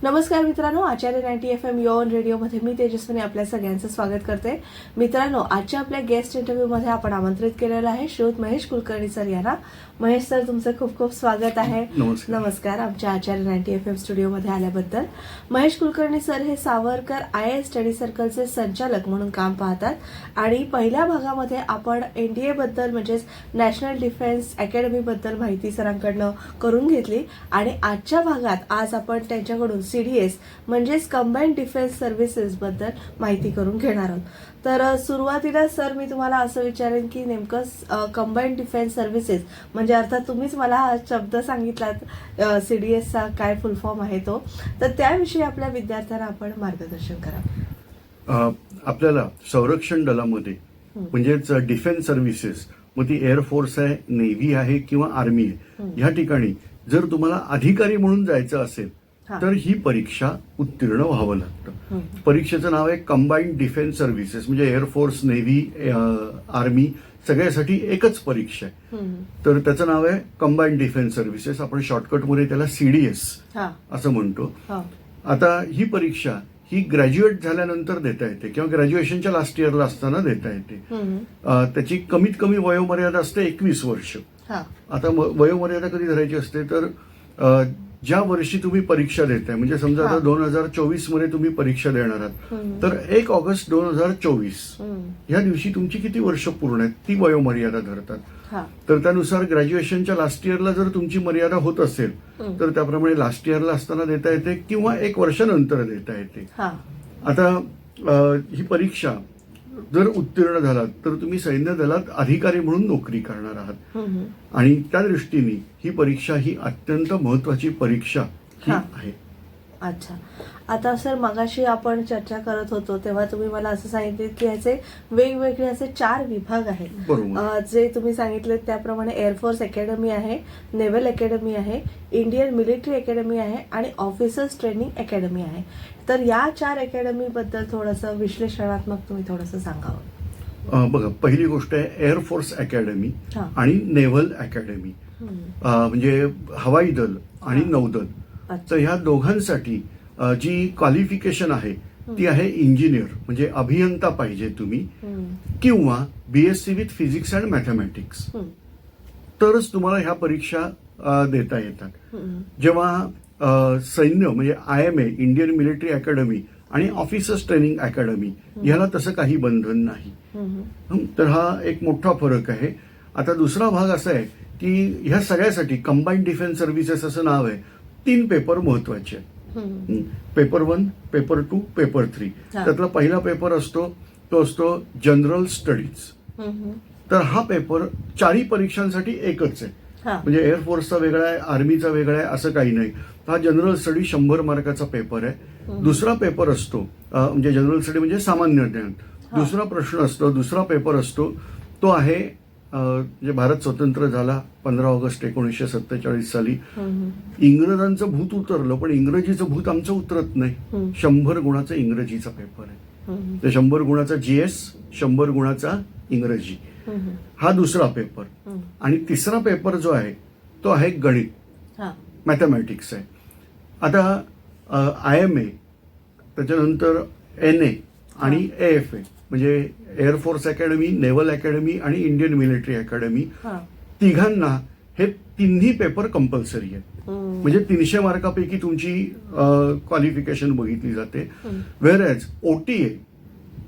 नमस्कार मित्रांनो, आचार्य 90 FM योन रेडिओमध्ये मी तेजस्विनी आपल्या सगळ्यांचं स्वागत करते. मित्रांनो, आजच्या आपल्या गेस्ट इंटरव्ह्यूमध्ये आपण आमंत्रित केलेलं आहे श्रीयुत महेश कुलकर्णी सर यांना. महेश सर, तुमचं खूप खूप स्वागत आहे. नमस्कार आमच्या आचार्य 90 FM स्टुडिओमध्ये आल्याबद्दल. महेश कुलकर्णी सर हे सावरकर IAS स्टडी सर्कलचे संचालक म्हणून काम पाहतात आणि पहिल्या भागामध्ये आपण NDA बद्दल म्हणजेच नॅशनल डिफेन्स अकॅडमी बद्दल माहिती सरांकडनं करून घेतली आणि आजच्या भागात आज आपण त्यांच्याकडून CDS म्हणजेच कंबाईंड डिफेन्स सर्व्हिसेस बद्दल माहिती करून घेणार आहोत. तर सुरुवातीला सर मी तुम्हाला असं विचारेन की नेमकं कंबाईंड डिफेन्स सर्व्हिसेस म्हणजे अर्थात तुम्हीच मला हा शब्द सांगितलात CDSचा काय फुल फॉर्म आहे तो, तर त्याविषयी आपल्या विद्यार्थ्यांना आपण मार्गदर्शन करा. आपल्याला संरक्षण दलामध्ये म्हणजेच डिफेन्स सर्व्हिसेस, मग ती एअरफोर्स आहे, नेव्ही आहे किंवा आर्मी आहे, ह्या ठिकाणी जर तुम्हाला अधिकारी म्हणून जायचं असेल तर ही परीक्षा उत्तीर्ण व्हावं लागतं. परीक्षेचं नाव आहे कंबाईंड डिफेन्स सर्व्हिसेस, म्हणजे एअरफोर्स, नेव्ही, आर्मी सगळ्यासाठी एकच परीक्षा आहे. तर त्याचं नाव आहे कंबाईंड डिफेन्स सर्व्हिसेस. आपण शॉर्टकटमध्ये त्याला CDS असं म्हणतो. आता ही परीक्षा ही ग्रॅज्युएट झाल्यानंतर देता येते किंवा ग्रॅज्युएशनच्या लास्ट इयरला असताना देता येते. त्याची कमीत कमी वयोमर्यादा असते 21 वर्ष. आता वयोमर्यादा कधी धरायची असते तर ज्या वर्षी तुम्ही परीक्षा देताय, म्हणजे समजा आता 2024 मध्ये तुम्ही परीक्षा देणार आहात तर 1 ऑगस्ट 2024 ह्या दिवशी तुमची किती वर्ष पूर्ण आहेत ती वयोमर्यादा धरतात. तर त्यानुसार ग्रॅज्युएशनच्या लास्ट इयरला जर तुमची मर्यादा होत असेल तर त्याप्रमाणे लास्ट इयरला असताना देता येते किंवा 1 वर्षानंतर देता येते. आता ही परीक्षा जर उत्तीर्ण झालात तर तुम्ही सैन्य दलात अधिकारी म्हणून नोकरी करणार आहात आणि त्या दृष्टीने ही परीक्षा ही अत्यंत महत्वाची परीक्षा आहे. अच्छा, आता सर मगाशी आपण चर्चा करत होतो तेव्हा तुम्ही मला असं सांगितले की याचे वेगवेगळे असे 4 विभाग आहेत. जे तुम्ही सांगितले त्याप्रमाणे एअरफोर्स अकॅडमी आहे, नेव्हल अकॅडमी आहे, इंडियन मिलिटरी अकॅडमी आहे आणि ऑफिसर्स ट्रेनिंग अकॅडमी आहे. तर या 4 अकॅडमी बद्दल थोडंसं विश्लेषणात्मक तुम्ही थोडंसं सांगावं. बघा, पहिली गोष्ट आहे एअरफोर्स अकॅडमी आणि नेव्हल अकॅडमी, म्हणजे हवाई दल आणि नौदल. तर ह्या दोघांसाठी जी क्वालिफिकेशन आहे ती आहे इंजिनियर, म्हणजे अभियंता पाहिजे तुम्ही, किंवा BSc with physics and mathematics, तरच तुम्हाला ह्या परीक्षा देता येतात. जेव्हा सैन्य म्हणजे IMA इंडियन मिलिटरी अकॅडमी आणि ऑफिसर्स ट्रेनिंग अकॅडमी ह्याला तसं काही बंधन नाही. तर हा एक मोठा फरक आहे. आता दुसरा भाग असा आहे की ह्या सगळ्यासाठी कंबाईंड डिफेन्स सर्व्हिसेस असं नाव आहे. 3 पेपर महत्वाचे आहेत. Paper 1, paper 2, paper 3. त्यातला पहिला पेपर असतो तो असतो जनरल स्टडीज. तर हा पेपर 4ही परीक्षांसाठी एकच आहे, म्हणजे एअरफोर्सचा वेगळा आहे, आर्मीचा वेगळा आहे असं काही नाही. हा जनरल स्टडी 100 मार्काचा पेपर आहे. दुसरा पेपर असतो म्हणजे जनरल स्टडी म्हणजे सामान्य ज्ञान. दुसरा प्रश्न असतो, दुसरा पेपर असतो तो आहे म्हणजे भारत स्वतंत्र झाला 15 ऑगस्ट 1947 साली. इंग्रजांचं भूत उतरलं पण इंग्रजीचं भूत आमचं उतरत नाही. 100 गुणाचा इंग्रजीचा पेपर आहे. तर 100 गुणाचा GS, 100 गुणाचा इंग्रजी, हा दुसरा पेपर. आणि तिसरा पेपर जो आहे तो आहे गणित, मॅथमॅटिक्स आहे. आता IMA, त्याच्यानंतर NA आणि AFA म्हणजे एअरफोर्स अकॅडमी, नेव्हल अकॅडमी आणि इंडियन मिलिटरी अकॅडमी, तिघांना हे 3ही पेपर कंपल्सरी आहेत. म्हणजे 300 मार्कापैकी तुमची क्वालिफिकेशन बघितली जाते. व्हेअरएज OTA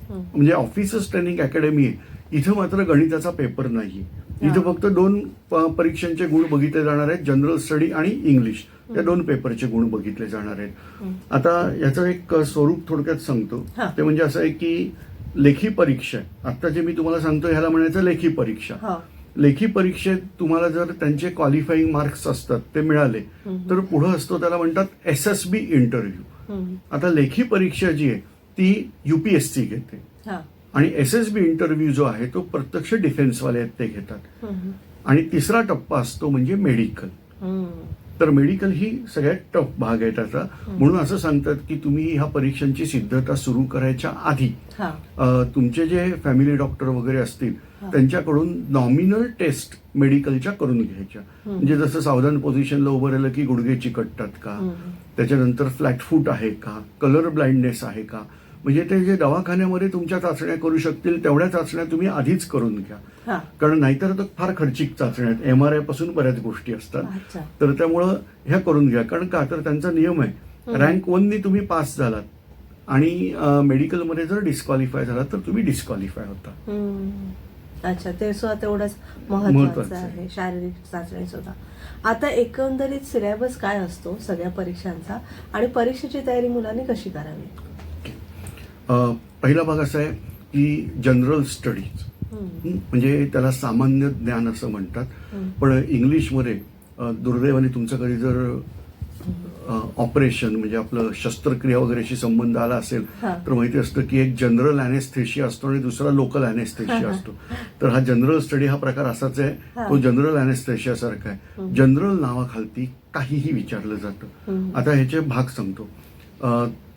म्हणजे ऑफिसर्स ट्रेनिंग अकॅडमी आहे, इथं मात्र गणिताचा पेपर नाही. इथं फक्त 2 परीक्षांचे गुण बघितले जाणार आहेत, जनरल स्टडी आणि इंग्लिश, या 2 पेपरचे गुण बघितले जाणार आहेत. आता याचं एक स्वरूप थोडक्यात सांगतो. ते म्हणजे असं आहे की लेखी परीक्षा, आता जे मी तुम्हाला सांगतो ह्याला म्हणायचं लेखी परीक्षा. लेखी परीक्षेत तुम्हाला जर त्यांचे क्वालिफाईंग मार्क्स असतात ते मिळाले तर पुढे असतो त्याला म्हणतात SSB इंटरव्ह्यू. आता लेखी परीक्षा जी आहे ती UPSC घेते आणि SSB इंटरव्ह्यू जो आहे तो प्रत्यक्ष डिफेन्सवाले आहेत ते घेतात. आणि तिसरा टप्पा असतो म्हणजे मेडिकल. तर मेडिकल ही सगळ्यात टफ भाग आहे त्याचा. म्हणून असं सांगतात की तुम्ही ह्या परीक्षांची सिद्धता सुरू करायच्या आधी तुमचे जे फॅमिली डॉक्टर वगैरे असतील त्यांच्याकडून नॉमिनल टेस्ट मेडिकलच्या करून घ्यायच्या. म्हणजे जसं सावधान पोझिशनला उभं राहिलं की गुडघे चिकटतात का, त्याच्यानंतर फ्लॅट फूट आहे का, कलर ब्लाइंडनेस आहे का, म्हणजे ते जे दवाखान्यामध्ये तुमच्या चाचण्या करू शकतील तेवढ्या चाचण्या तुम्ही आधीच करून घ्या. कारण नाहीतर तर फार खर्चिक चाचण्या आहेत, MRI पासून बऱ्याच गोष्टी असतात. तर त्यामुळं ह्या करून घ्या. कारण का तर त्यांचा नियम आहे, रँक 1 तुम्ही पास झालात आणि मेडिकलमध्ये जर डिस्क्वालिफाय झाला तर तुम्ही डिस्क्वालिफाय होता. अच्छा, ते सुद्धा तेवढंच महत्वाचं आहे, शारीरिक चाचणी सुद्धा. आता एकंदरीत सिलेबस काय असतो सगळ्या परीक्षांचा आणि परीक्षेची तयारी मुलांनी कशी करावी? पहिला भाग असा आहे की जनरल स्टडीज, म्हणजे त्याला सामान्य ज्ञान असं म्हणतात. पण इंग्लिशमध्ये दुर्दैवाने तुमचं कधी जर ऑपरेशन म्हणजे आपलं शस्त्रक्रिया वगैरेशी संबंध आला असेल तर माहिती असतं की एक जनरल अॅनेस्थेशिया असतो आणि दुसरा लोकल अॅनेस्थेशिया असतो. तर हा जनरल स्टडी हा प्रकार असाच आहे, तो जनरल अॅनेस्थेशिया सारखा आहे. जनरल नावाखालती काहीही विचारलं जातं. आता ह्याचे भाग सांगतो.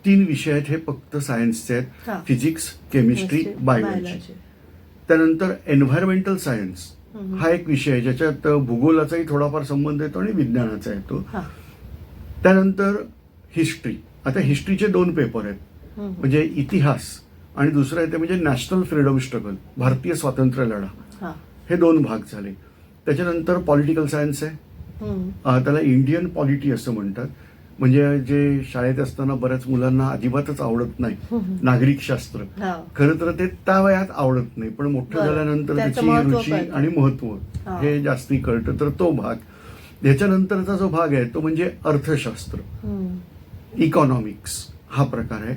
3 विषय आहेत, हे फक्त सायन्सचे आहेत, फिजिक्स, केमिस्ट्री, बायोलॉजी. त्यानंतर एन्व्हायरमेंटल सायन्स हा एक विषय आहे ज्याच्यात भूगोलाचाही थोडाफार संबंध येतो आणि विज्ञानाचा येतो. त्यानंतर हिस्ट्री. आता हिस्ट्रीचे 2 पेपर आहेत, म्हणजे इतिहास आणि दुसरं आहे ते म्हणजे नॅशनल फ्रीडम स्ट्रगल, भारतीय स्वातंत्र्य लढा. हे 2 भाग झाले. त्याच्यानंतर पॉलिटिकल सायन्स आहे, त्याला इंडियन पॉलिटी असं म्हणतात. म्हणजे जे शाळेत असताना बऱ्याच मुलांना अजिबातच आवडत नाही, नागरिक शास्त्र. खरं तर ते त्या वयात आवडत नाही, पण मोठं झाल्यानंतर त्याची रुची आणि महत्व हे जास्ती कळतं, तर तो भाग. ह्याच्यानंतरचा जो भाग आहे तो म्हणजे अर्थशास्त्र, इकॉनॉमिक्स हा प्रकार आहे.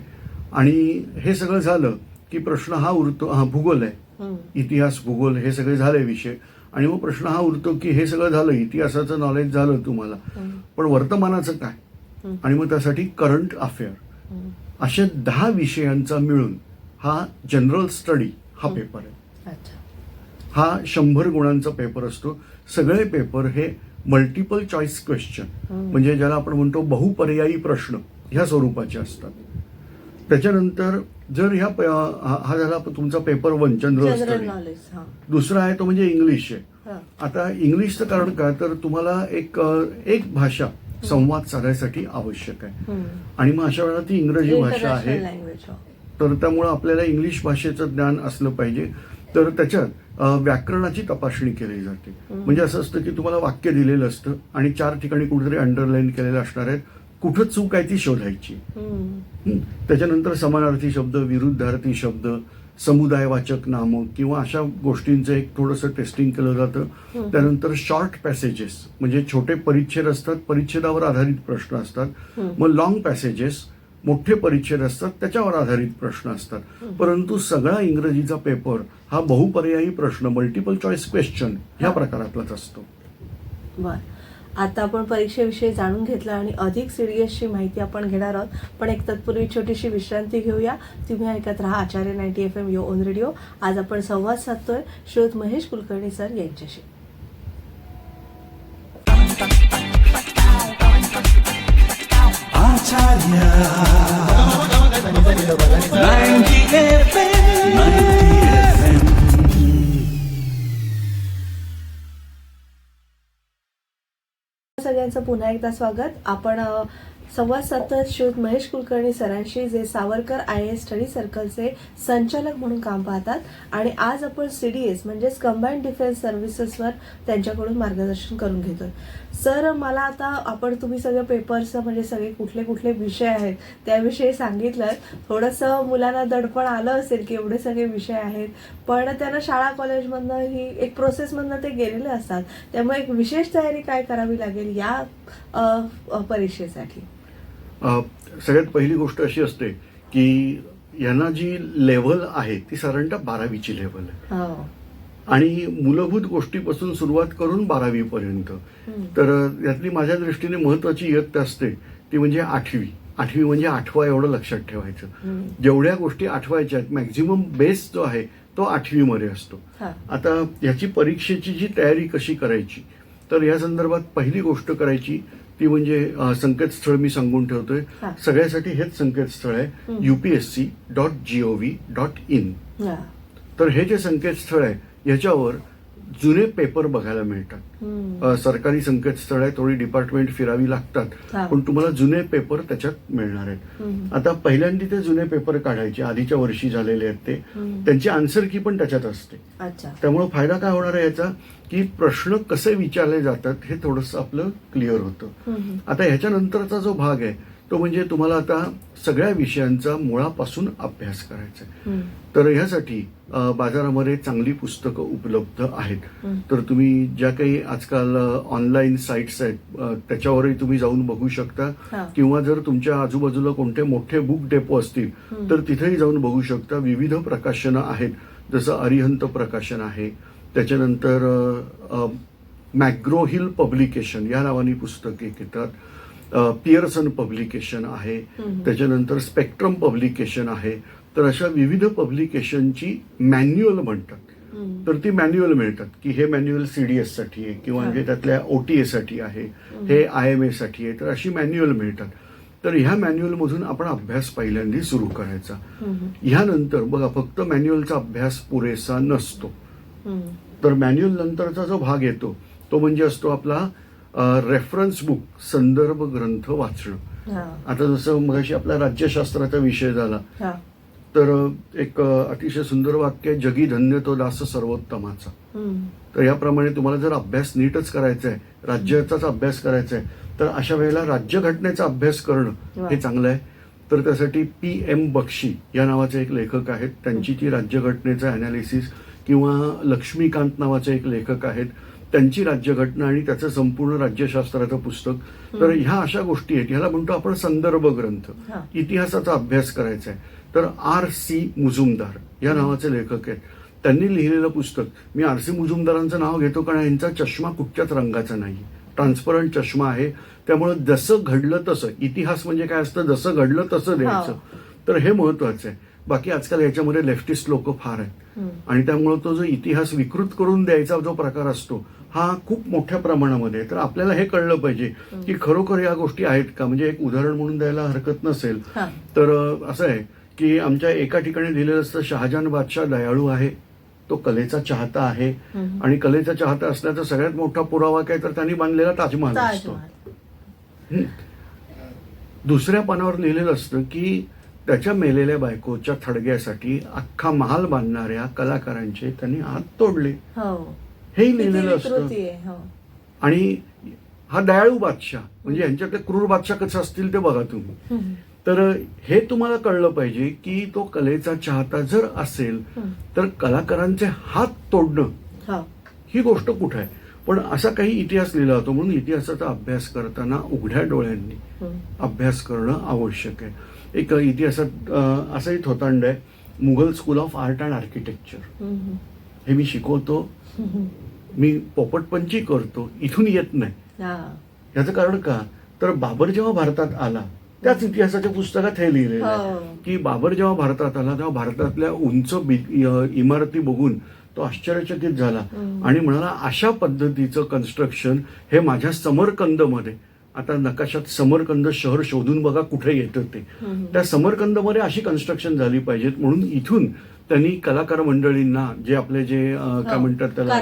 आणि हे सगळं झालं की प्रश्न हा उरतो, भूगोल आहे, इतिहास, भूगोल हे सगळे झाले विषय. आणि मग प्रश्न हा उरतो की हे सगळं झालं, इतिहासाचं नॉलेज झालं तुम्हाला, पण वर्तमानाचं काय, आणि मग त्यासाठी करंट अफेअर, अशा 10 विषयांचा मिळून हा जनरल स्टडी हा पेपर आहे. हा 100 गुणांचा पेपर असतो. सगळे पेपर हे मल्टिपल चॉईस क्वेश्चन, म्हणजे ज्याला आपण म्हणतो बहुपर्यायी प्रश्न, ह्या स्वरूपाचे असतात. त्याच्यानंतर जर हा झाला तुमचा पेपर 1 जनरल स्टडी. दुसरा आहे तो म्हणजे इंग्लिश आहे. आता इंग्लिशचं कारण काय, तर तुम्हाला एक भाषा संवाद साधायसाठी आवश्यक आहे, आणि मग अशा वेळेला ती इंग्रजी भाषा आहे. तर त्यामुळे आपल्याला इंग्लिश भाषेचं ज्ञान असलं पाहिजे. तर त्याच्यात व्याकरणाची तपासणी केली जाते. म्हणजे असं असतं की तुम्हाला वाक्य दिलेलं असतं आणि 4 ठिकाणी कुठेतरी अंडरलाईन केलेलं असणार आहे, कुठं चूक आहे ती शोधायची. त्याच्यानंतर समानार्थी शब्द, विरुद्धार्थी शब्द, समुदायवाचक नामं किंवा अशा गोष्टींचं एक थोडंसं टेस्टिंग केलं जातं. त्यानंतर शॉर्ट पॅसेजेस, म्हणजे छोटे परिच्छेद असतात, परिच्छेदावर आधारित प्रश्न असतात. मग लॉंग पॅसेजेस, मोठे परिच्छेद असतात, त्याच्यावर आधारित प्रश्न असतात. परंतु सगळा इंग्रजीचा पेपर हा बहुपर्यायी प्रश्न, मल्टिपल चॉईस क्वेश्चन ह्या प्रकारातलाच असतो. आता आपण परीक्षेविषयी जाणून घेतलं आणि अधिक सिरियसची माहिती आपण घेणार आहोत, पण एक तत्पूर्वी छोटीशी विश्रांती घेऊया. तुम्ही ऐकत राहा आचार्य 90 FM यो ऑन रेडिओ. आज आपण संवाद साधतोय श्रोत महेश कुलकर्णी सर यांच्याशी. सगळ्यांचं पुन्हा एकदा स्वागत. आपण संवाद साधतोय श्रोत महेश कुलकर्णी सरांशी, जे सावरकर IAS स्टडी सर्कलचे संचालक म्हणून काम पाहतात. आणि आज आपण CDS म्हणजेच कंबाईंड डिफेन्स सर्व्हिसेसवर त्यांच्याकडून मार्गदर्शन करून घेतोय. सर, मला आता तुम्ही सगळे पेपर्स म्हणजे सगळे कुठले कुठले विषय आहेत त्याविषयी सांगितलं. थोडंसं मुलांना दडपण आलं असेल की एवढे सगळे विषय आहेत, पण त्यांना शाळा कॉलेजमधनं ही एक प्रोसेसमधनं ते गेलेले असतात. त्यामुळे एक विशेष तयारी काय करावी लागेल या परीक्षेसाठी? सगळ्यात पहिली गोष्ट अशी असते की यांना जी लेव्हल आहे ती साधारणतः 12वीची लेव्हल आहे. आणि मूलभूत गोष्टीपासून सुरुवात करून 12वी पर्यंत. तर यातली माझ्या दृष्टीने महत्वाची इयत्ता असते ती म्हणजे 8वी. 8वी म्हणजे 8वा एवढं लक्षात ठेवायचं. जेवढ्या गोष्टी आठवायच्या आहेत, मॅक्झिमम बेस जो आहे तो 8वी मध्ये असतो. आता याची परीक्षेची जी तयारी कशी करायची, तर या संदर्भात पहिली गोष्ट करायची ती म्हणजे संकेतस्थळ मी सांगून ठेवतोय. हा. सगळ्यासाठी हेच संकेतस्थळ आहे upsc.gov.in. हा. तर हे जे संकेतस्थळ आहे याच्यावर जुने पेपर बघायला मिळतात. सरकारी संकेतस्थळ आहे, थोडी डिपार्टमेंट फिरावी लागतात, हा. पण तुम्हाला जुने पेपर त्याच्यात मिळणार आहेत. आता पहिल्यांदा ते जुने पेपर काढायचे, आधीच्या वर्षी झालेले आहेत ते, त्यांची आन्सर की पण त्याच्यात असते. अच्छा. त्यामुळे फायदा काय होणार आहे याचा, की प्रश्न कसे विचारले जातात हे थोडंसं आपलं क्लिअर होतं. आता ह्याच्यानंतरचा जो भाग आहे तो म्हणजे तुम्हाला आता सगळ्या विषयांचा मुळापासून अभ्यास करायचा आहे. तर ह्यासाठी बाजारामध्ये चांगली पुस्तकं उपलब्ध आहेत. तर तुम्ही ज्या काही आजकाल ऑनलाईन साईट्स आहेत त्याच्यावरही तुम्ही जाऊन बघू शकता, किंवा जर तुमच्या आजूबाजूला कोणते मोठे बुक डेपो असतील तर तिथेही जाऊन बघू शकता. विविध प्रकाशनं आहेत, जसं अरिहंत प्रकाशन आहे, त्याच्यानंतर मॅग्रो हिल पब्लिकेशन या नावाने पुस्तके येतात, पियर्सन पब्लिकेशन आहे, त्याच्यानंतर स्पेक्ट्रम पब्लिकेशन आहे. तर अशा विविध पब्लिकेशनची मॅन्युअल म्हणतात. तर ती मॅन्युअल मिळतात की हे मॅन्युअल सीडीएस साठी आहे, किंवा हे त्यातल्या OTA साठी आहे, हे IMA साठी आहे. तर अशी मॅन्युअल मिळतात. तर ह्या मॅन्युअल मधून आपण अभ्यास पहिल्यांदा सुरू करायचा. ह्यानंतर बघा, फक्त मॅन्युअलचा अभ्यास पुरेसा नसतो. तर मॅन्युअल नंतरचा जो भाग येतो तो म्हणजे असतो आपला रेफरन्स बुक, संदर्भ ग्रंथ वाचणं. आता जसं मगाशी आपला राज्यशास्त्राचा विषय झाला, तर एक अतिशय सुंदर वाक्य आहे, जगी धन्य तो दास सर्वोत्तमाचा. तर याप्रमाणे तुम्हाला जर अभ्यास नीटच करायचा आहे, राज्याचाच अभ्यास करायचा आहे, तर अशा वेळेला राज्यघटनेचा अभ्यास करणं हे चांगलं आहे. तर त्यासाठी PM बक्षी या नावाचे एक लेखक आहेत, त्यांची ती राज्यघटनेचं अनालिसिस, किंवा लक्ष्मीकांत नावाचे एक लेखक आहेत, त्यांची राज्यघटना आणि त्याचं संपूर्ण राज्यशास्त्राचं पुस्तक. तर ह्या अशा गोष्टी आहेत, ह्याला म्हणतो आपण संदर्भ ग्रंथ. इतिहासाचा अभ्यास करायचा आहे तर R.C. मुजुमदार या नावाचे लेखक आहेत, त्यांनी लिहिलेलं पुस्तक. मी R.C. मुजुमदारांचं नाव घेतो कारण यांचा चष्मा कुठच्याच रंगाचा नाही, ट्रान्सपरंट चष्मा आहे. त्यामुळे जसं घडलं तसं, इतिहास म्हणजे काय असतं, जसं घडलं तसं द्यायचं. तर हे महत्वाचं आहे. बाकी आजकाल याच्यामध्ये लेफ्टिस्ट लोक फार आहेत, आणि त्यामुळे तो जो इतिहास विकृत करून द्यायचा जो प्रकार असतो हा खूप मोठ्या प्रमाणामध्ये. तर आपल्याला हे कळलं पाहिजे की खरोखर या गोष्टी आहेत का. म्हणजे एक उदाहरण म्हणून द्यायला हरकत नसेल तर असं आहे की आमच्या एका ठिकाणी लिहिलेलं असतं, शहाजहान बादशाह दयाळू आहे, तो कलेचा चाहता आहे, आणि कलेचा चाहता असण्याचा सगळ्यात मोठा पुरावा काय तर त्यांनी बांधलेला ताजमहाल असतो. दुसऱ्या पानावर लिहिलेलं असतं की त्याच्या मेलेल्या बायकोच्या थडग्यासाठी अख्खा महाल बांधणाऱ्या कलाकारांचे त्यांनी हात तोडले, हे लिहिलेलं असतं. आणि हा दयाळू बादशाह, म्हणजे यांच्यातले क्रूर बादशाह कसे असतील ते बघा तुम्ही. तर हे तुम्हाला कळलं पाहिजे की तो कलेचा चाहता जर असेल तर कलाकारांचे हात तोडणं ही गोष्ट कुठे आहे. पण असा काही इतिहास लिहिला होता, म्हणून इतिहासाचा अभ्यास करताना उघड्या डोळ्यांनी अभ्यास करणं आवश्यक आहे. एक इतिहासात असाही थोतांड आहे, Mughal school of art and architecture. हे मी शिकवतो, मी पोपटपंची करतो, इथून येत नाही. याचं कारण का, तर बाबर जेव्हा भारतात आला त्याच इतिहासाच्या पुस्तकात हे लिहिलेलं आहे की बाबर जेव्हा भारतात आला तेव्हा भारतातल्या उंच इमारती बघून तो आश्चर्यचकित झाला आणि म्हणाला, अशा पद्धतीचं कन्स्ट्रक्शन हे माझ्या समरकंदमध्ये, आता नकाशात समरकंद शहर शोधून बघा कुठे येतं ते, त्या समरकंदमध्ये अशी कन्स्ट्रक्शन झाली पाहिजेत. म्हणून इथून त्यांनी कलाकार मंडळींना, जे आपले जे काय म्हणतात त्याला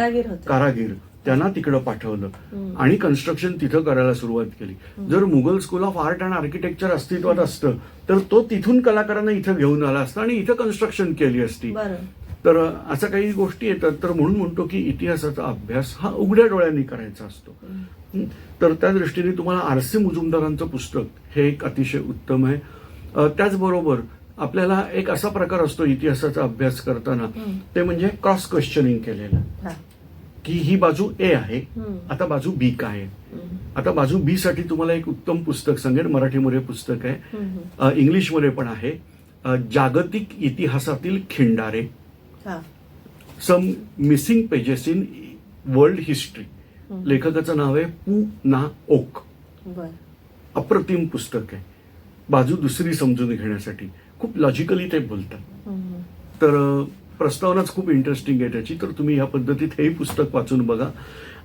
कारागीर, त्यांना तिकडं पाठवलं आणि कन्स्ट्रक्शन तिथं करायला सुरुवात केली. जर Mughal school of art and architecture अस्तित्वात असतं तर तो तिथून कलाकारांना इथं घेऊन आला असता आणि इथं कन्स्ट्रक्शन केली असती. तर अशा काही गोष्टी येतात. तर म्हणून म्हणतो की इतिहासाचा अभ्यास हा उघड्या डोळ्यांनी करायचा असतो. तर त्या दृष्टीने तुम्हाला R.C. मुजुमदारांचं पुस्तक हे एक अतिशय उत्तम आहे. त्याचबरोबर आपल्याला एक असा प्रकार असतो इतिहासाचा अभ्यास करताना, ते म्हणजे क्रॉस क्वेश्चनिंग केलेलं, की ही बाजू A आहे, आता बाजू B काय आहे. आता बाजू B साठी तुम्हाला एक उत्तम पुस्तक सांगेन, मराठीमध्ये पुस्तक आहे, इंग्लिशमध्ये पण आहे, जागतिक इतिहासातील खिंडारे, some missing pages in world history. लेखकाचं नाव आहे पू ना ओक. अप्रतिम पुस्तक आहे, बाजू दुसरी समजून घेण्यासाठी. खूप लॉजिकली ते बोलतात. तर प्रस्तावनाच खूप इंटरेस्टिंग आहे त्याची. तर तुम्ही या पद्धतीत हेही पुस्तक वाचून बघा.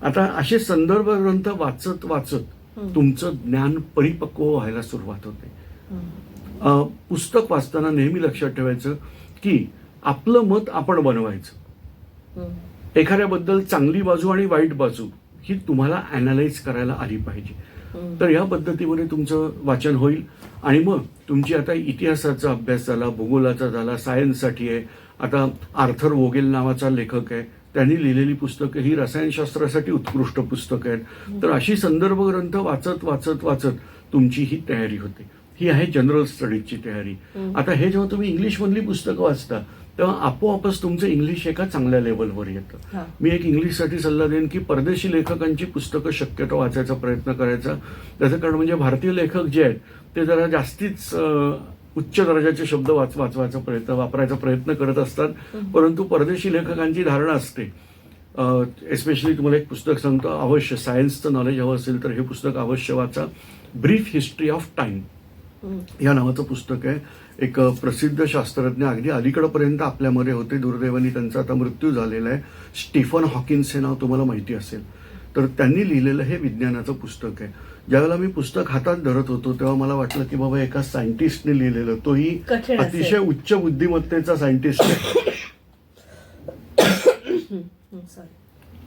आता असे संदर्भ ग्रंथ वाचत वाचत तुमचं ज्ञान परिपक्व व्हायला सुरुवात होते. पुस्तक वाचताना नेहमी लक्षात ठेवायचं की आपलं मत आपण बनवायचं. एखाद्याबद्दल चांगली बाजू आणि वाईट बाजू ही तुम्हाला अॅनालाइज करायला आली पाहिजे. तर या पद्धतीमध्ये तुमचं वाचन होईल आणि मग तुमची आता इतिहासाचा अभ्यास झाला, भूगोलाचा झाला, सायन्ससाठी आहे. आता आर्थर वोगेल नावाचा लेखक आहे, त्यांनी लिहिलेली पुस्तकं ही रसायनशास्त्रासाठी उत्कृष्ट पुस्तकं आहेत. तर अशी संदर्भ ग्रंथ वाचत वाचत वाचत तुमची ही तयारी होते. ही आहे जनरल स्टडीजची तयारी. आता हे जेव्हा तुम्ही इंग्लिशमधली पुस्तकं वाचता तेव्हा आपोआपच तुमचं इंग्लिश एका चांगल्या लेवलवर येतं. मी एक इंग्लिशसाठी सल्ला देईन की परदेशी लेखकांची पुस्तकं शक्यतो वाचायचा प्रयत्न करायचा. त्याचं कारण म्हणजे भारतीय लेखक जे आहेत ते जरा जास्तीच उच्च दर्जाचे शब्द वापरायचा प्रयत्न करत असतात. परंतु परदेशी लेखकांची धारणा असते. एस्पेशली तुम्हाला एक पुस्तक सांगतो, अवश्य सायन्सचं नॉलेज हवं असेल तर हे पुस्तक अवश्य वाचा. ब्रीफ हिस्ट्री ऑफ टाइम या नावाचं पुस्तक आहे. एक प्रसिद्ध शास्त्रज्ञ अगदी अलीकडपर्यंत आपल्यामध्ये होते, दुर्दैवाने त्यांचा आता मृत्यू झालेला आहे, स्टीफन हॉकिन्स हे नाव तुम्हाला माहिती असेल. तर त्यांनी लिहिलेलं हे विज्ञानाचं पुस्तक आहे. ज्यावेळेला मी पुस्तक हातात धरत होतो तेव्हा मला वाटलं की बाबा एका सायंटिस्टने लिहिलेलं, तोही अतिशय उच्च बुद्धिमत्तेचा सायंटिस्ट आहे,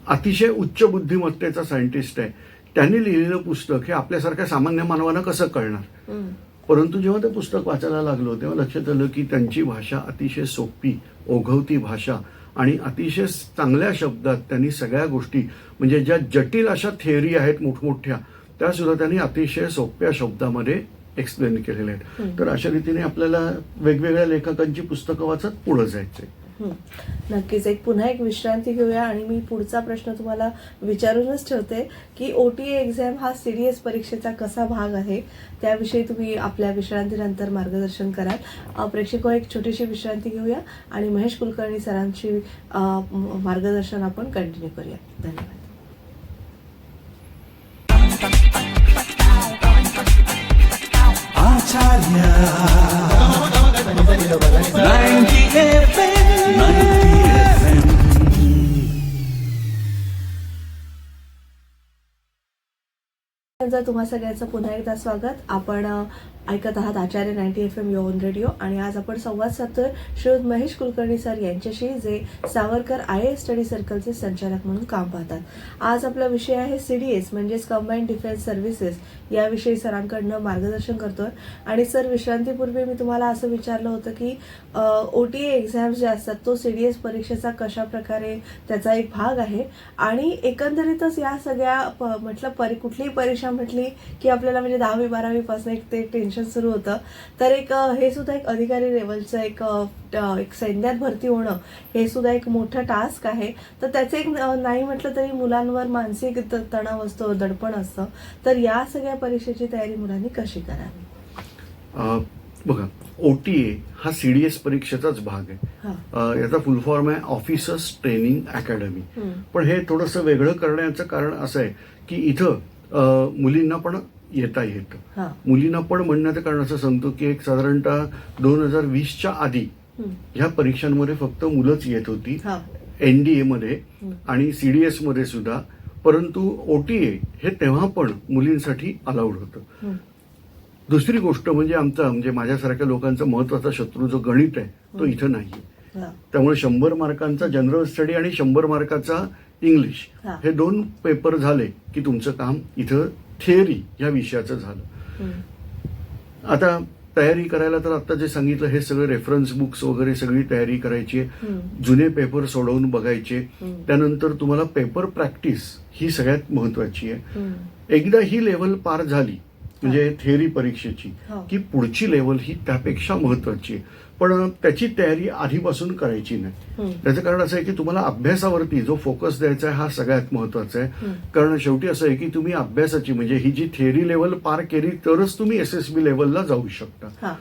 अतिशय उच्च बुद्धिमत्तेचा सायंटिस्ट आहे. त्यांनी लिहिलेलं पुस्तक हे आपल्यासारख्या सामान्य मानवांना कसं कळणार. परंतु जेव्हा ते पुस्तक वाचायला लागलो तेव्हा लक्षात आलं की त्यांची भाषा अतिशय सोपी, ओघवती भाषा आणि अतिशय चांगल्या शब्दात त्यांनी सगळ्या गोष्टी, म्हणजे ज्या जटिल अशा थिअरी आहेत मोठमोठ्या, त्या सुद्धा त्यांनी अतिशय सोप्या शब्दामध्ये एक्सप्लेन केलेल्या आहेत. तर अशा रीतीने आपल्याला वेगवेगळ्या लेखकांची पुस्तकं वाचत पुढे जायचंय. नक्कीच. पुन्हा एक विश्रांती घेऊया आणि मी पुढचा प्रश्न तुम्हाला विचारूनच ठेवते की OTA एक्झाम हा CDS परीक्षेचा कसा भाग आहे, त्याविषयी तुम्ही आपल्या विश्रांतीनंतर मार्गदर्शन कराल. प्रेक्षक एक छोटीशी विश्रांती घेऊया आणि महेश कुलकर्णी सरांची मार्गदर्शन आपण कंटिन्यू करूया. धन्यवाद. तुम्हा सगळ्यांचं पुन्हा एकदा स्वागत. आपण ऐकत आहात आचार्य 90 FM योन रेडिओ आणि आज आपण संवाद साधतोय श्रीयुत महेश कुलकर्णी सर यांच्याशी, जे सावरकर IAS स्टडी सर्कलचे संचालक म्हणून काम पाहतात. आज आपला विषय आहे CDS म्हणजेच कंबाईंड डिफेन्स सर्व्हिसेस. याविषयी सरांकडनं मार्गदर्शन करतोय. आणि सर, विश्रांतीपूर्वी मी तुम्हाला असं विचारलं होतं की OTA एक्झाम्स जे असतात तो CDS परीक्षेचा कशा प्रकारे त्याचा एक भाग आहे आणि एकंदरीतच या सगळ्या म्हटलं कुठलीही परीक्षा म्हटली की आपल्याला म्हणजे 10वी 12वी पासून एक ते टेन्शन सुरू होतं. तर हे सुद्धा एक अधिकारी लेवलचं एक सैन्यात भरती होणं हे सुद्धा एक मोठं टास्क आहे. तर त्याचे एक नाही म्हटलं तरी मुलांवर मानसिक तणाव असतो, दडपण असतं. तर या सगळ्या परीक्षेची तयारी मुलांनी कशी करावी? बघा, OTA हा CDS परीक्षेचाच भाग आहे. याचा फुल फॉर्म आहे ऑफिसर्स ट्रेनिंग अकॅडमी. पण हे थोडंसं वेगळं करण्याचं कारण असं आहे की इथं मुलींना पण येता येतं. मुलींना पण म्हणण्याचं कारण असं सांगतो की एक साधारणतः 2020च्या आधी ह्या परीक्षांमध्ये फक्त मुलंच येत होती, NDA मध्ये आणि CDS मध्ये सुद्धा. परंतु OTA हे तेव्हा पण मुलींसाठी अलाउड होतं. दुसरी गोष्ट म्हणजे माझ्यासारख्या लोकांचा महत्वाचा शत्रू जो गणित आहे तो इथं नाहीये. त्यामुळे 100 मार्कांचा जनरल स्टडी आणि 100 मार्काचा इंग्लिश हे 2 पेपर झाले की तुमचं काम इथं थिअरी या विषयाचं झालं. आता तयारी करायला तर आता जे सांगितलं हे सगळं रेफरन्स बुक्स वगैरे सगळी तयारी करायची आहे. जुने पेपर सोडवून बघायचे. त्यानंतर तुम्हाला पेपर प्रॅक्टिस ही सगळ्यात महत्वाची आहे. एकदा ही लेवल पार झाली म्हणजे थिअरी परीक्षेची की पुढची लेवल ही त्यापेक्षा महत्वाची आहे. पण त्याची तयारी आधीपासून करायची नाही. त्याचं कारण असं आहे की तुम्हाला अभ्यासावरती जो फोकस द्यायचा आहे हा सगळ्यात महत्वाचा आहे. कारण शेवटी असं आहे की तुम्ही अभ्यासाची म्हणजे ही जी थिअरी लेवल पार केली तरच तुम्ही SSB लेवलला जाऊ शकता.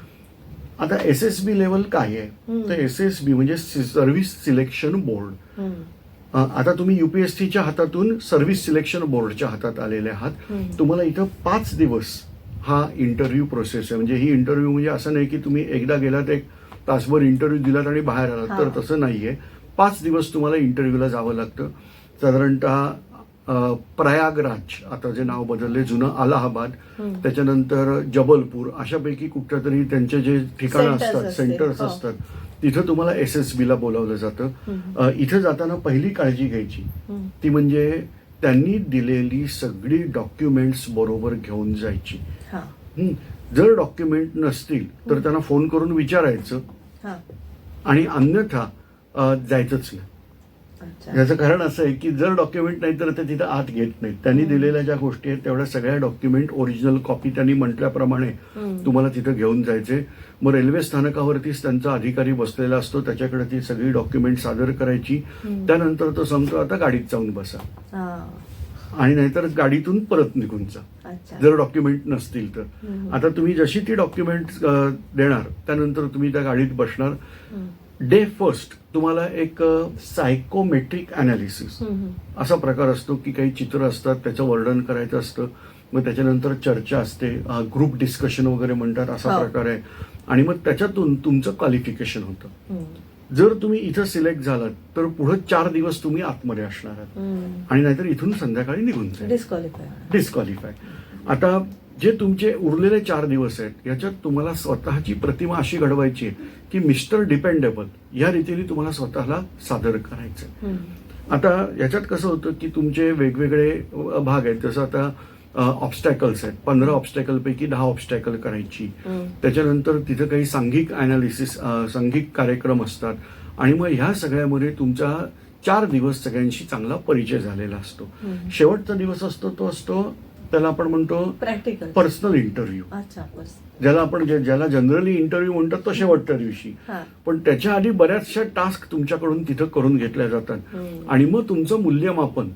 आता SSB लेवल काय आहे तर SSB म्हणजे सर्व्हिस सिलेक्शन बोर्ड. आता तुम्ही UPSCच्या हातातून सर्व्हिस सिलेक्शन बोर्डच्या हातात आलेले आहात. तुम्हाला इथं 5 दिवस हा इंटरव्ह्यू प्रोसेस आहे. म्हणजे ही इंटरव्ह्यू म्हणजे असं नाही की तुम्ही एकदा गेलात, एक तासभर इंटरव्ह्यू दिलात आणि बाहेर आलात, तर तसं नाहीये. 5 दिवस तुम्हाला इंटरव्ह्यूला जावं लागतं. साधारणतः प्रयागराज, आता जे नाव बदलले, जुनं अलाहाबाद, त्याच्यानंतर जबलपूर, अशापैकी कुठल्या तरी त्यांचे जे ठिकाणं Centers असतात, असते. सेंटर्स हो. असतात, तिथं तुम्हाला SSB ला बोलावलं जातं. इथं जाताना पहिली काळजी घ्यायची ती म्हणजे त्यांनी दिलेली सगळी डॉक्युमेंट्स बरोबर घेऊन जायची. हा. जर डॉक्युमेंट नसतील तर त्यांना फोन करून विचारायचं हा. आणि अन्यथा जायचंच नाही. अच्छा. याचं कारण असं आहे की जर डॉक्युमेंट नाही तर ते तिथं आत घेत नाहीत. त्यांनी दिलेल्या ज्या गोष्टी आहेत तेवढ्या सगळ्या डॉक्युमेंट, ओरिजिनल कॉपी त्यांनी म्हटल्याप्रमाणे तुम्हाला तिथं घेऊन जायचे. मग रेल्वे स्थानकावरतीच त्यांचा अधिकारी बसलेला असतो, त्याच्याकडे ती सगळी डॉक्युमेंट सादर करायची. त्यानंतर तो सांगतो आता गाडीत जाऊन बसा, हा. आणि नाहीतर गाडीतून परत निघून जा अच्छा. जर डॉक्युमेंट नसतील तर. आता तुम्ही जशी ती डॉक्युमेंट देणार त्यानंतर तुम्ही त्या गाडीत बसणार. डे फर्स्ट तुम्हाला एक सायकोमेट्रिक अनालिसिस असा प्रकार असतो की काही चित्र असतात, त्याचं वर्णन करायचं असतं. मग त्याच्यानंतर चर्चा असते, ग्रुप डिस्कशन वगैरे म्हणतात, असा हो. प्रकार आहे. आणि मग त्याच्यातून तुमचं क्वालिफिकेशन होतं. जर तुम्ही इथं सिलेक्ट झालात तर पुढे 4 दिवस तुम्ही आतमध्ये असणार आहात, आणि नाहीतर इथून संध्याकाळी निघून जाईल, डिस्क्वालिफाय. आता जे तुमचे उरलेले 4 दिवस आहेत याच्यात तुम्हाला स्वतःची प्रतिमा अशी घडवायची आहे की मिस्टर डिपेंडेबल या रीतीने तुम्हाला स्वतःला सादर करायचं. आता याच्यात कसं होतं की तुमचे वेगवेगळे भाग आहेत. जसं आता ऑब्स्टॅकल्स आहेत, 15 ऑब्स्टॅकल पैकी 10 ऑब्स्टॅकल करायची. त्याच्यानंतर तिथं काही सांघिक अनालिसिस, सांघिक कार्यक्रम असतात. आणि मग ह्या सगळ्यामध्ये तुमचा 4 दिवस सगळ्यांशी चांगला परिचय झालेला असतो. शेवटचा दिवस असतो तो असतो त्याला आपण म्हणतो प्रॅक्टिकल, पर्सनल इंटरव्ह्यू. अच्छा. ज्याला जनरली इंटरव्ह्यू म्हणतात तो शेवटच्या दिवशी. पण त्याच्या आधी बऱ्याचशा टास्क तुमच्याकडून तिथं करून घेतल्या जातात, आणि मग तुमचं मूल्यमापन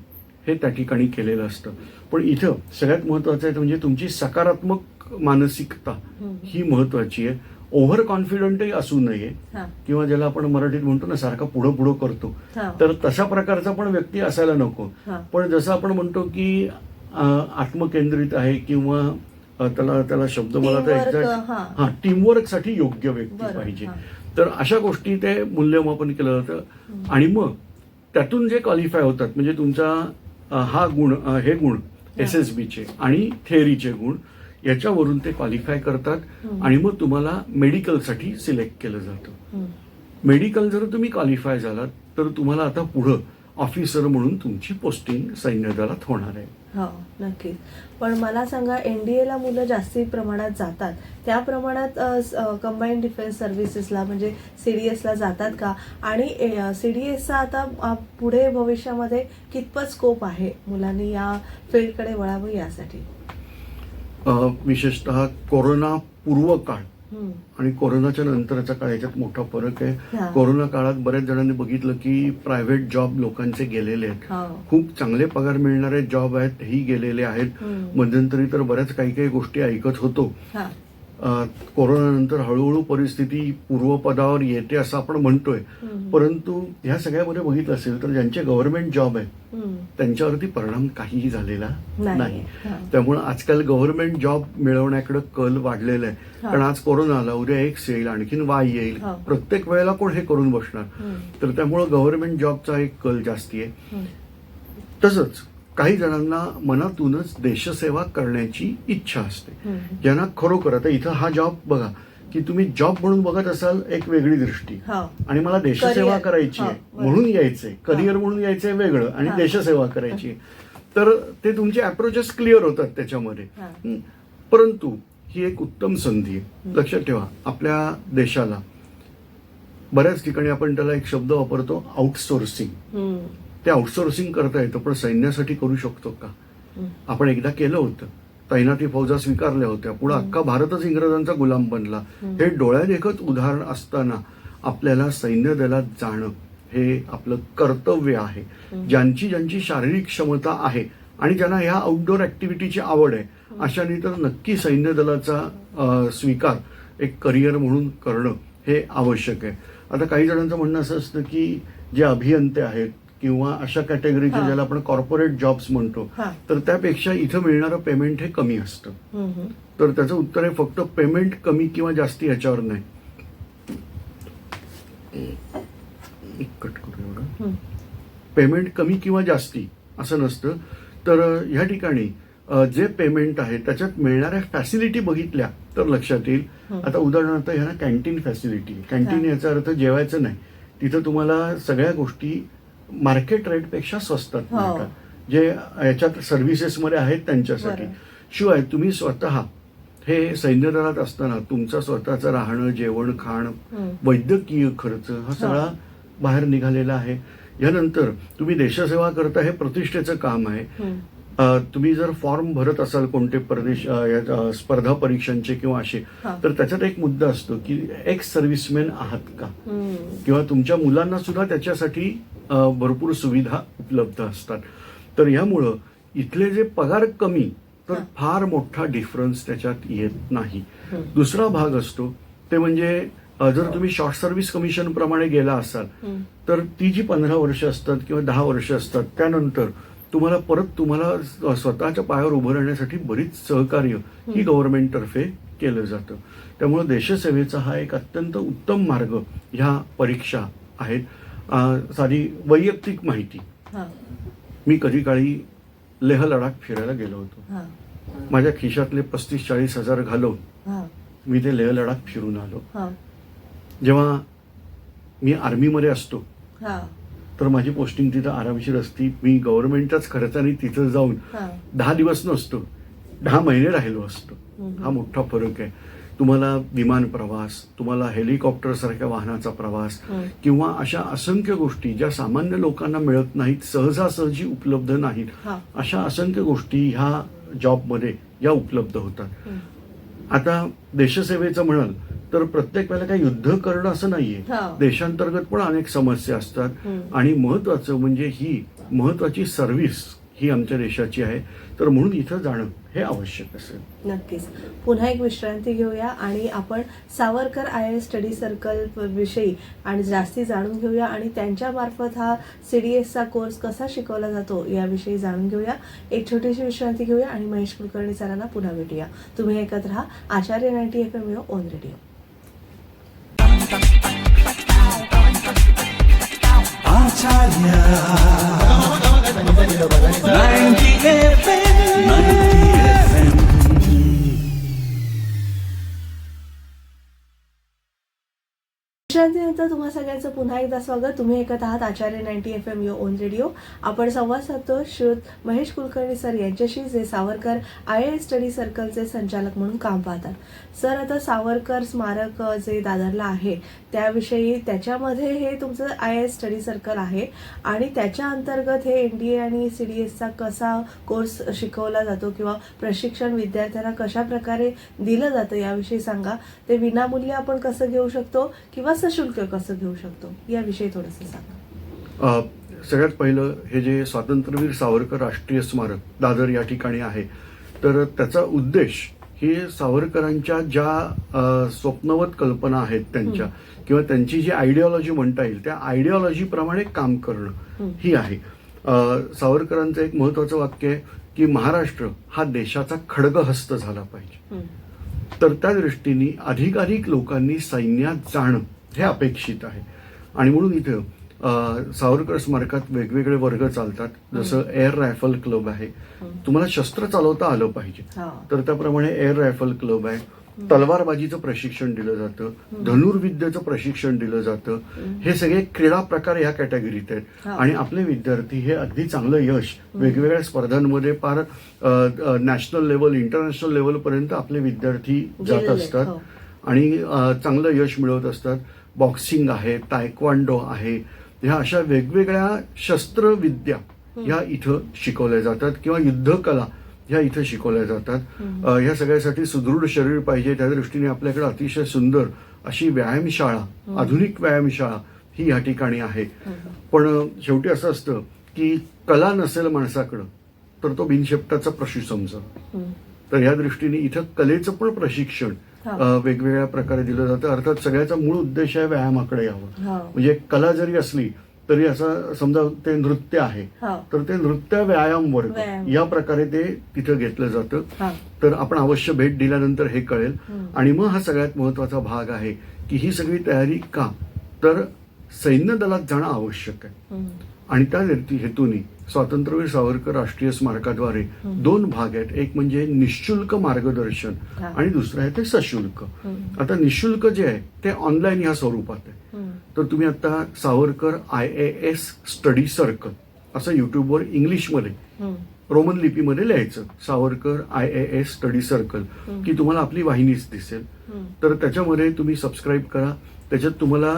हे त्या ठिकाणी केलेलं असतं. पण इथं सगळ्यात महत्वाचं आहे म्हणजे तुमची सकारात्मक मानसिकता ही महत्वाची आहे. ओव्हर कॉन्फिडंटही असू नये, किंवा ज्याला आपण मराठीत म्हणतो ना सारखा पुढं पुढं करतो, तर तशा प्रकारचा पण व्यक्ती असायला नको. पण जसं आपण म्हणतो की आत्मकेंद्रित आहे, किंवा त्याला शब्द मला तर टीमवर्क साठी योग्य व्यक्ती पाहिजे. तर अशा गोष्टी ते मूल्यमापन केलं जातं. आणि मग त्यातून जे क्वालिफाय होतात म्हणजे तुमचा हे गुण SSBचे आणि थेअरीचे गुण याच्यावरून ते क्वालिफाय करतात, आणि मग तुम्हाला मेडिकलसाठी सिलेक्ट केलं जातं. मेडिकल जर तुम्ही क्वालिफाय झालात तर तुम्हाला आता पुढं ऑफिसर म्हणून तुमची पोस्टिंग सैन्य दलात होणार आहे. हो, नक्कीच. पण मला सांगा, NDA ला मुलं जास्ती प्रमाणात जातात, त्या प्रमाणात कंबाईंड डिफेन्स सर्व्हिसेसला म्हणजे CDS ला जातात का? आणि CDSचा आता पुढे भविष्यामध्ये कितपत स्कोप आहे मुलांनी या फील्डकडे वळावं यासाठी? विशेषतः कोरोना पूर्व काळ आणि कोरोनाच्या नंतरचा काळ याच्यात मोठा फरक आहे. कोरोना काळात बऱ्याच जणांनी बघितलं की प्रायव्हेट जॉब लोकांचे गेलेले आहेत, खूप चांगले पगार मिळणारे जॉब आहेत ही गेलेले आहेत. मध्यंतरी तर बऱ्याच काही गोष्टी ऐकत होतो. कोरोनानंतर हळूहळू परिस्थिती पूर्वपदावर येते असं आपण म्हणतोय, परंतु ह्या सगळ्यामध्ये बघितलं असेल तर ज्यांचे गव्हर्नमेंट जॉब आहेत त्यांच्यावरती परिणाम काहीही झालेला नाही. त्यामुळे आजकाल गव्हर्नमेंट जॉब मिळवण्याकडे कल वाढलेला आहे. कारण आज कोरोना आला, उद्या X येईल, आणखीन Y येईल, प्रत्येक वेळेला कोण हे करून बसणार. तर त्यामुळे गव्हर्नमेंट जॉबचा एक कल जास्ती आहे. तसंच काही जणांना मनातूनच देशसेवा करण्याची इच्छा असते, ज्यांना खरोखर आता इथं हा जॉब बघा की तुम्ही जॉब म्हणून बघत असाल एक वेगळी दृष्टी, आणि मला देशसेवा करायची आहे म्हणून यायचंय, करिअर म्हणून यायचंय वेगळं, आणि देशसेवा करायची, तर ते तुमचे अप्रोचेस क्लिअर होतात त्याच्यामध्ये. परंतु ही एक उत्तम संधी आहे. लक्षात ठेवा, आपल्या देशाला बऱ्याच ठिकाणी आपण त्याला एक शब्द वापरतो, आउटसोर्सिंग. ते आउटसोर्सिंग करता येतं, पण सैन्यासाठी करू शकतो का? आपण एकदा केलं होतं, तैनाती फौजा स्वीकारल्या होत्या, पुढे अख्खा भारतच इंग्रजांचा गुलाम बनला. हे डोळ्यादेखत उदाहरण असताना आपल्याला सैन्य दलात जाणं हे आपलं कर्तव्य आहे. ज्यांची शारीरिक क्षमता आहे आणि ज्यांना ह्या आउटडोर ऍक्टिव्हिटीची आवड आहे अशांनी तर नक्की सैन्य दलाचा स्वीकार एक करिअर म्हणून करणं हे आवश्यक आहे. आता काही जणांचं म्हणणं असं असतं की जे अभियंते आहेत किंवा अशा कॅटेगरीचे ज्याला आपण कॉर्पोरेट जॉब्स म्हणतो, तर त्यापेक्षा इथं मिळणारं पेमेंट हे कमी असतं. तर त्याचं उत्तर आहे फक्त पेमेंट कमी किंवा जास्ती याच्यावर नाही. पेमेंट कमी किंवा जास्ती असं नसतं. तर ह्या ठिकाणी जे पेमेंट आहे त्याच्यात मिळणाऱ्या फॅसिलिटी बघितल्या तर लक्षात येईल. आता उदाहरणार्थ ह्या कॅन्टीन फॅसिलिटी, कॅन्टीन याचा अर्थ जेवायचं नाही, तिथं तुम्हाला सगळ्या गोष्टी मार्केट रेटपेक्षा स्वस्तात मिळतात, जे याच्यात सर्व्हिसेसमध्ये आहेत त्यांच्यासाठी. शिवाय तुम्ही स्वतः हे सैन्य दलात असताना तुमचं स्वतःचं राहणं, जेवण, खाणं, वैद्यकीय खर्च हा सगळा बाहेर निघालेला आहे. यानंतर तुम्ही देशसेवा करता, हे प्रतिष्ठेचं काम आहे. तुम्ही जर फॉर्म भरत असाल कोणते स्पर्धा परीक्षांचे किंवा असे, तर त्याच्यात एक मुद्दा असतो की एक्स सर्व्हिसमॅन आहात का, किंवा तुमच्या मुलांना सुद्धा त्याच्यासाठी भरपूर सुविधा उपलब्ध असतात. तर यामुळं इथले जे पगार कमी, तर फार मोठा डिफरन्स त्याच्यात येत नाही. दुसरा भाग असतो ते म्हणजे जर तुम्ही शॉर्ट सर्व्हिस कमिशन प्रमाणे गेला असाल तर ती जी 15 वर्ष असतात किंवा 10 वर्ष असतात, त्यानंतर तुम्हाला स्वतःच्या पायावर उभं राहण्यासाठी बरीच सहकार्य ही गव्हर्नमेंट तर्फे केलं जातं. त्यामुळे देशसेवेचा हा एक अत्यंत उत्तम मार्ग ह्या परीक्षा आहेत. साधी वैयक्तिक माहिती, मी कधी काळी लेह लडाख फिरायला गेलो होतो. माझ्या खिशातले 35-40 हजार घालवून मी ते लेह लडाख फिरून आलो. जेव्हा मी आर्मीमध्ये असतो तर माझी पोस्टिंग तिथं आरामशीर असती. मी गव्हर्नमेंटच्याच खर्चाने तिथं जाऊन 10 दिवस नसतो, 10 महिने राहिलो असतो. हा मोठा फरक आहे. तुम्हाला विमान प्रवास, तुम्हाला हेलिकॉप्टर सारख्या वाहनाचा प्रवास किंवा अशा असंख्य गोष्टी ज्या सामान्य लोकांना मिळत नाहीत, सहजासहजी उपलब्ध नाहीत, अशा असंख्य गोष्टी ह्या जॉबमध्ये या उपलब्ध होतात. आता देशसेवेचं म्हणाल तर प्रत्येक वेळेला काही युद्ध करणं असं नाहीये, देशांतर्गत पण अनेक समस्या असतात. आणि महत्वाचं म्हणजे ही महत्वाची सर्व्हिस ही आमच्या देशाची आहे, तर म्हणून इथं जाणं हे आवश्यक असेल. नक्कीच. पुन्हा एक विश्रांती घेऊया आणि आपण सावरकर IAS स्टडी सर्कल विषयी आणि जास्ती जाणून घेऊया आणि त्यांच्या मार्फत हा CDSचा कोर्स कसा शिकवला जातो याविषयी जाणून घेऊया. एक छोटीशी विश्रांती घेऊया आणि महेश कुलकर्णी सरांना पुन्हा भेटूया. तुम्ही ऐकत राहा आचार्य 90 FM यो ऑन रेडिओ. विश्रांतीनंतर तुम्हा सगळ्यांचं पुन्हा एकदा स्वागत. तुम्ही ऐकत आहात आचार्य 90 FM यो ऑन रेडिओ. आपण संवाद साधतो श्रोत महेश कुलकर्णी सर यांच्याशी, जे सावरकर IAS स्टडी सर्कलचे संचालक म्हणून काम पाहतात. सर, आता सावरकर स्मारक जे दादरला आहे त्याविषयी, त्याच्यामध्ये हे तुमचं IAS स्टडी सर्कल आहे आणि त्याच्या अंतर्गत हे NDA आणि CDSचा कसा कोर्स शिकवला जातो किंवा प्रशिक्षण विद्यार्थ्यांना कशा प्रकारे दिलं जातं याविषयी सांगा. ते विनामूल्य आपण कसं घेऊ शकतो किंवा सशुल्क कसं घेऊ शकतो याविषयी थोडंसं सांगा. सगळ्यात पहिलं, हे जे स्वातंत्र्यवीर सावरकर राष्ट्रीय स्मारक दादर या ठिकाणी आहे, तर त्याचा उद्देश हे सावरकरांच्या ज्या स्वप्नवत कल्पना आहेत त्यांच्या, किंवा त्यांची जी आयडिओलॉजी म्हणता येईल त्या आयडिओलॉजीप्रमाणे काम करणं ही आहे. सावरकरांचं एक महत्वाचं वाक्य आहे की महाराष्ट्र हा देशाचा खड्गहस्त झाला पाहिजे. तर त्या दृष्टीने अधिकाधिक लोकांनी सैन्यात जाणं हे अपेक्षित आहे. आणि म्हणून इथं सावरकर स्मारकात वेगवेगळे वर्ग चालतात. जसं एअर रायफल क्लब आहे, तुम्हाला शस्त्र चालवता आलं पाहिजे तर त्याप्रमाणे एअर रायफल क्लब आहे. तलवारबाजीचं प्रशिक्षण दिलं जातं, धनुर्विद्येचं प्रशिक्षण दिलं जातं. हे सगळे क्रीडा प्रकार या कॅटेगरीत आहेत. आणि आपले विद्यार्थी हे अगदी चांगलं यश वेगवेगळ्या स्पर्धांमध्ये पार नॅशनल लेवल, इंटरनॅशनल लेवलपर्यंत आपले विद्यार्थी जात असतात आणि चांगलं यश मिळवत असतात. बॉक्सिंग आहे, तायक्वांडो आहे, ह्या अशा वेगवेगळ्या शस्त्रविद्या ह्या इथं शिकवल्या जातात किंवा युद्धकला ह्या इथं शिकवल्या जातात. ह्या सगळ्यासाठी सुदृढ शरीर पाहिजे, त्या दृष्टीने आपल्याकडे अतिशय सुंदर अशी व्यायामशाळा, आधुनिक व्यायामशाळा ही या ठिकाणी आहे. पण शेवटी असं असतं की कला नसेल माणसाकडं तर तो बिनशेपटाचा पशु समजा. तर या दृष्टीने इथं कलेचं पण प्रशिक्षण वेगवेगळ्या प्रकारे दिलं जातं. अर्थात सगळ्याचा मूळ उद्देश आहे व्यायामाकडे यावं. म्हणजे कला जरी असली तरी असं समजा ते नृत्य आहे तर ते नृत्य व्यायाम वर्ग या प्रकारे ते तिथं घेतलं जातं. तर आपण अवश्य भेट दिल्यानंतर हे कळेल. आणि मग हा सगळ्यात महत्वाचा भाग आहे की ही सगळी तयारी का, तर सैन्य दलात जाणं आवश्यक आहे. आणि त्या हेतूने स्वातंत्र्यवीर सावरकर राष्ट्रीय स्मारकाद्वारे 2 भाग आहेत. एक म्हणजे निशुल्क मार्गदर्शन हा. आणि दुसरं आहे ते सशुल्क. आता निशुल्क जे आहे ते ऑनलाईन ह्या स्वरूपात आहे. तर तुम्ही आता सावरकर IAS स्टडी सर्कल असं युट्यूबवर इंग्लिशमध्ये रोमन लिपीमध्ये लिहायचं, सावरकर IAS स्टडी सर्कल, की तुम्हाला आपली वाहिनीच दिसेल. तर त्याच्यामध्ये तुम्ही सबस्क्राईब करा. त्याच्यात तुम्हाला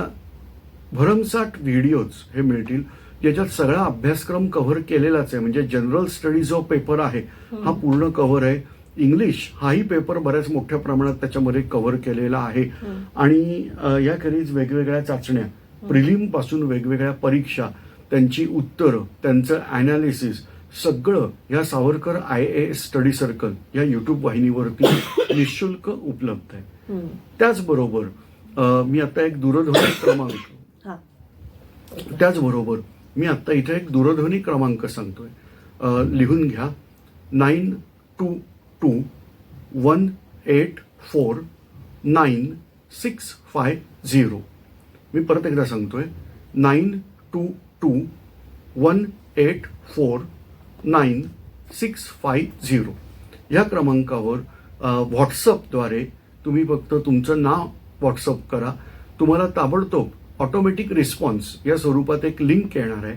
भरमसाठ व्हिडिओज हे मिळतील ज्याच्यात सगळा अभ्यासक्रम कव्हर केलेलाच आहे. म्हणजे जनरल स्टडी जो पेपर आहे हा पूर्ण कव्हर आहे. इंग्लिश हाही पेपर बऱ्याच मोठ्या प्रमाणात त्याच्यामध्ये कव्हर केलेला आहे. आणि याखेरीज वेगवेगळ्या चाचण्या, प्रिलिम पासून वेगवेगळ्या परीक्षा, त्यांची उत्तरं, त्यांचं अनालिसिस सगळं या सावरकर IAS स्टडी सर्कल या युट्यूब वाहिनीवरती निशुल्क उपलब्ध आहे. त्याचबरोबर मी आता एक दूरध्वनी क्रमांक त्याचबरोबर मी आता इथे एक दूरध्वनी क्रमांक सांगतोय, लिहून घ्या. 9221849650. मी परत एकदा सांगतोय, 9221849650. या क्रमांकावर व्हॉट्सअपद्वारे तुम्ही फक्त तुमचं नाव व्हॉट्सअप करा. तुम्हाला ताबडतोब ऑटोमॅटिक रिस्पॉन्स या स्वरूपात एक लिंक येणार आहे.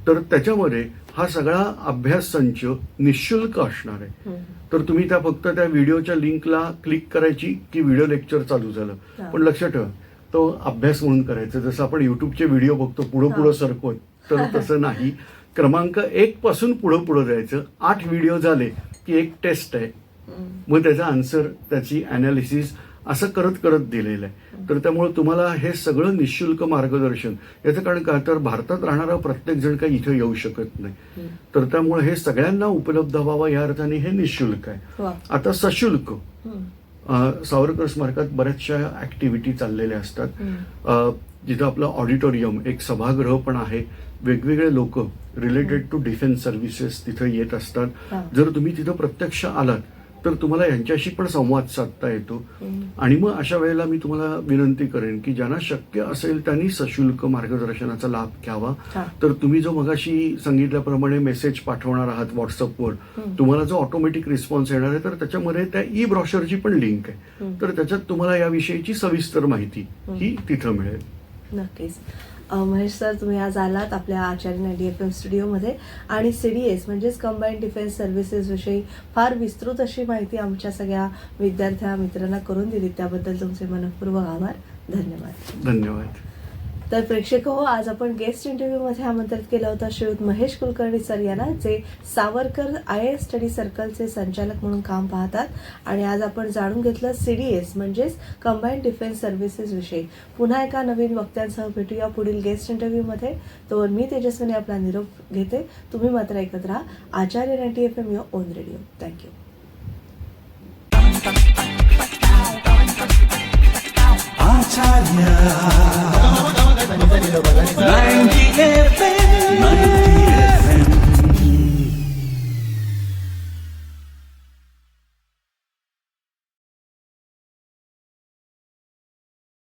तर त्याच्यामध्ये हा सगळा अभ्यास संच निशुल्क असणार आहे. तर तुम्ही फक्त त्या व्हिडिओच्या लिंकला क्लिक करायची की व्हिडिओ लेक्चर चालू झालं. पण लक्षात ठेवा, तो अभ्यास म्हणून करायचं. जसं आपण युट्यूबचे व्हिडिओ बघतो पुढं सरकवत, तर तसं नाही. क्रमांक 1 पासून पुढं जायचं. 8 व्हिडिओ झाले की एक टेस्ट आहे, मग त्याचा आन्सर, त्याची अनालिसिस असं करत करत दिलेलं आहे. तर त्यामुळे तुम्हाला हे सगळं निशुल्क मार्गदर्शन, याचं कारण काय, तर भारतात राहणारा प्रत्येक जण काही इथे येऊ शकत नाही. तर त्यामुळे हे सगळ्यांना उपलब्ध व्हावं या अर्थाने हे निशुल्क आहे. आता सशुल्क, सावरकर स्मारकात बऱ्याचशा ऍक्टिव्हिटी चाललेल्या असतात. जिथं आपलं ऑडिटोरियम, एक सभागृह पण आहे. वेगवेगळे लोक रिलेटेड टू डिफेन्स सर्व्हिसेस तिथे येत असतात. जर तुम्ही तिथं प्रत्यक्ष आलात तर तुम्हाला यांच्याशी पण संवाद साधता येतो. आणि मग अशा वेळेला मी तुम्हाला विनंती करेन की ज्यांना शक्य असेल त्यांनी सशुल्क मार्गदर्शनाचा लाभ घ्यावा. तर तुम्ही जो मगाशी सांगितल्याप्रमाणे मेसेज पाठवणार आहात व्हॉट्सअपवर, तुम्हाला जो ऑटोमॅटिक रिस्पॉन्स येणार आहे, तर त्याच्यामध्ये त्या ब्रॉशरची पण लिंक आहे. तर त्याच्यात तुम्हाला याविषयीची सविस्तर माहिती ही तिथं मिळेल. नक्कीच. महेश सर, तुम्ही आज आलात आपल्या आचार्य 90 FM स्टुडिओमध्ये आणि CDS म्हणजेच कंबाईंड डिफेन्स सर्व्हिसेस विषयी फार विस्तृत अशी माहिती आमच्या सगळ्या विद्यार्थ्या मित्रांना करून दिली. त्याबद्दल तुमचे मनःपूर्वक आभार. धन्यवाद. धन्यवाद. तर प्रेक्षक हो, आज आपण गेस्ट इंटरव्ह्यूमध्ये आमंत्रित केलं होतं श्रीयुत महेश कुलकर्णी सर यांना, जे सावरकर IAS स्टडी सर्कलचे संचालक म्हणून काम पाहतात. आणि आज आपण जाणून घेतलं CDS म्हणजेच कंबाईंड डिफेन्स सर्व्हिसेस विषयी. पुन्हा एका नवीन वक्त्यांसह भेटूया पुढील गेस्ट इंटरव्ह्यूमध्ये. तोवर मी तेजस्विनी आपला निरोप घेते. तुम्ही मात्र ऐकत राहा आचार्य 90 FM your on radio. Thank you. Acharya